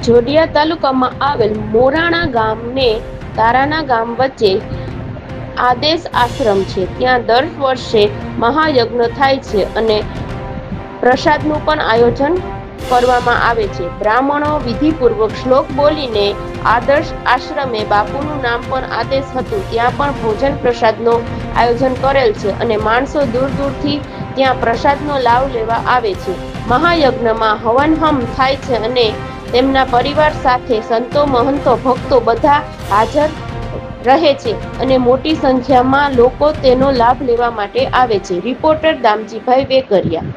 જોડિયા તાલુકામાં આવેલ મોરાણા ગામને તારાના ગામ વચ્ચે આદેશ આશ્રમ છે. ત્યાં દર વર્ષે મહાયજ્ઞ થાય છે અને પ્રસાદનું પણ આયોજન કરવામાં આવે છે. બ્રાહ્મણો વિધિપૂર્વક શ્લોક બોલીને આદર્શ આશ્રમે બાપુનું નામ પણ આદેશ હતું ત્યાં પણ ભોજન પ્રસાદનું આયોજન કરેલ છે અને માણસો દૂર દૂરથી ત્યાં પ્રસાદનો લાભ લેવા આવે છે. મહાયજ્ઞમાં હવન-હમ થાય છે અને તેમના પરિવાર સાથે સંતો, મહંતો, ભક્તો બધા હાજર રહે છે અને મોટી સંખ્યામાં લોકો તેનો લાભ લેવા માટે આવે છે. રિપોર્ટર દામજીભાઈ વેકરિયા.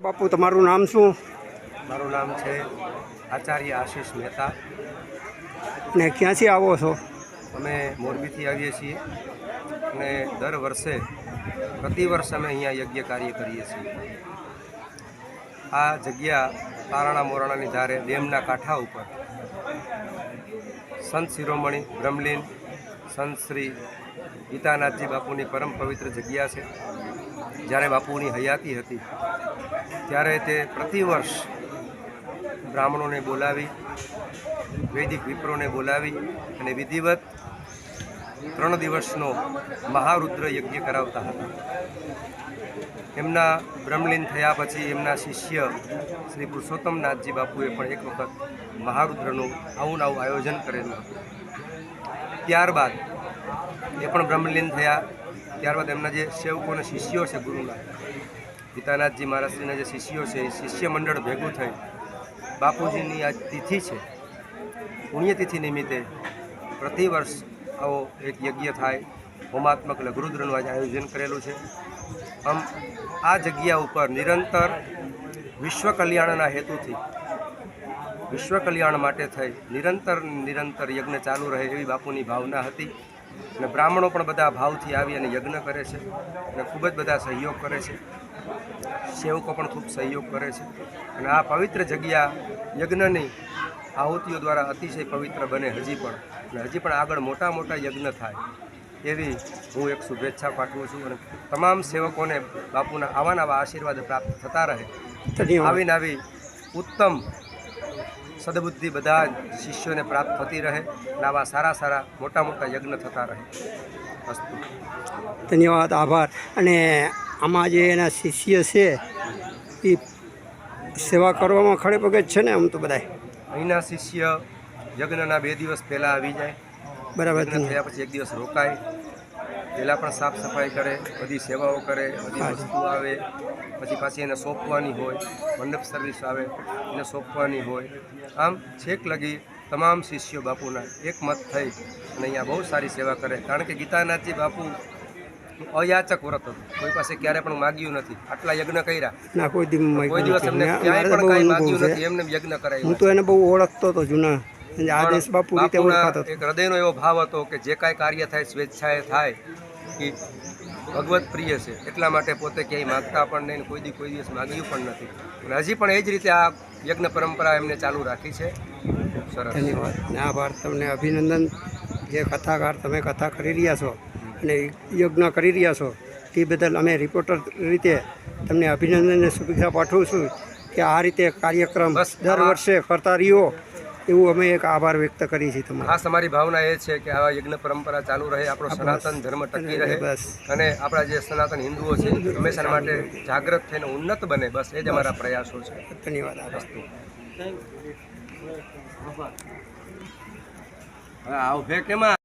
બાપુ, તમારું નામ શું? મારું નામ છે આચાર્ય આશીષ મહેતા. અને ક્યાંથી આવો છો? અમે મોરબીથી આવીએ છીએ અને દર વર્ષે પ્રતિવર્ષ અમે અહીંયા યજ્ઞ કાર્ય કરીએ છીએ. આ જગ્યા તારાણા મોરાણાની ધારે ડેમના કાંઠા ઉપર સંત શિરોમણી બ્રહ્મલીન સંત શ્રી ગીતાનાથજી બાપુની પરમ પવિત્ર જગ્યા છે. જ્યારે બાપુની હયાતી હતી ત્યારે તે પ્રતિવર્ષ બ્રાહ્મણોને બોલાવી, વૈદિક વિપ્રોને બોલાવી અને વિધિવત 3 દિવસનો મહારુદ્ર યજ્ઞ કરાવતા હતા. એમના બ્રહ્મલીન થયા પછી એમના શિષ્ય શ્રી પુરુષોત્તમનાથજી બાપુએ પણ એક વખત મહારુદ્રનું આવું આયોજન કરેલું હતું. ત્યારબાદ એ પણ બ્રહ્મલીન થયા. ત્યારબાદ એમના જે સેવકો અને શિષ્યો છે ગુરુના, ગીતાનાથજી મહારાજશ્રીના જે શિષ્યો છે એ શિષ્ય મંડળ ભેગું થઈ બાપુજીની આ તિથિ છે, પુણ્યતિથિ નિમિત્તે પ્રતિવર્ષ આવો એક યજ્ઞ થાય, હોમાત્મક લઘુરુદ્રનું આજે આયોજન કરેલું છે. આમ આ જગ્યા ઉપર નિરંતર વિશ્વ કલ્યાણના હેતુથી, વિશ્વ કલ્યાણ માટે થઈ નિરંતર યજ્ઞ ચાલુ રહે એવી બાપુની ભાવના હતી. અને બ્રાહ્મણો પણ બધા ભાવથી આવી અને યજ્ઞ કરે છે અને ખૂબ જ બધા સહયોગ કરે છે. સેવકો પણ ખૂબ સહયોગ કરે છે અને આ પવિત્ર જગ્યા યજ્ઞની આહુતિઓ દ્વારા અતિશય પવિત્ર બને હજી પણ આગળ મોટા યજ્ઞ થાય એવી હું એક શુભેચ્છા પાઠવું છું. અને તમામ સેવકોને બાપુના આવા આશીર્વાદ પ્રાપ્ત થતા રહે, આવી ઉત્તમ સદબુદ્ધિ બધા જ શિષ્યોને પ્રાપ્ત થતી રહે અને આવા સારા સારા મોટા મોટા યજ્ઞ થતા રહે. અસ્તુ. ધન્યવાદ, આભાર. અને આમાં જે એના શિષ્ય છે એ સેવા કરવામાં ખડે પગે જ છે ને? આમ તો બધાય અહીંના શિષ્ય યજ્ઞના 2 દિવસ પહેલાં આવી જાય. બરાબર. યજ્ઞ થયા પછી 1 દિવસ રોકાય, પહેલાં પણ સાફ સફાઈ કરે, બધી સેવાઓ કરે, બધી વસ્તુ આવે, પછી પાછી એને સોંપવાની હોય, મંડપ સર્વિસ આવે એને સોંપવાની હોય. આમ છેક લગી તમામ શિષ્યો બાપુના એકમત થઈ અને અહીંયા બહુ સારી સેવા કરે. કારણ કે ગીતાનાથજી બાપુ અયાચક વ્રત હતું, કોઈ પાસે ક્યારે પણ માગ્યું નથી. આટલા યજ્ઞ કર્યા, ના કોઈ કોઈ દિવસ એમને ક્યાંય પણ કાંઈ માગ્યું નથી, એમને યજ્ઞ હું કરાયું. તો એને બહુ ઓળખતો હતો જૂના, આદેશ બાપુ રીતે ઓળખાતો હતો. એક હૃદયનો એવો ભાવ હતો કે જે કાંઈ કાર્ય થાય સ્વેચ્છાએ થાય એ ભગવત પ્રિય છે, એટલા માટે પોતે ક્યાંય માગતા પણ નહીં, કોઈ દિવસ માગ્યું પણ નથી. અને હજી પણ એ જ રીતે આ યજ્ઞ પરંપરા એમને ચાલુ રાખી છે. સરસ. ધન્યવાદ ને આભાર. તમને અભિનંદન. જે કથાકાર તમે કથા કરી રહ્યા છો અને યજ્ઞ કરી રહ્યા છો તે બદલ અમે રિપોર્ટર રીતે તમને અભિનંદન અને શુભેચ્છા પાઠવું છું કે આ રીતે કાર્યક્રમ બસ દર વર્ષે કરતા રહ્યો એવું અમે એક આભાર વ્યક્ત કરીએ છીએ તમારો. ખાસ અમારી ભાવના એ છે કે આવા યજ્ઞ પરંપરા ચાલુ રહે, આપણો સનાતન ધર્મ ટકી રહે બસ. અને આપણા જે સનાતન હિન્દુઓ છે હંમેશા માટે જાગૃત થઈને ઉન્નત બને. બસ એ જ અમારા પ્રયાસો છે. ધન્યવાદ, આભાર. હવે આવ ફેક એમાં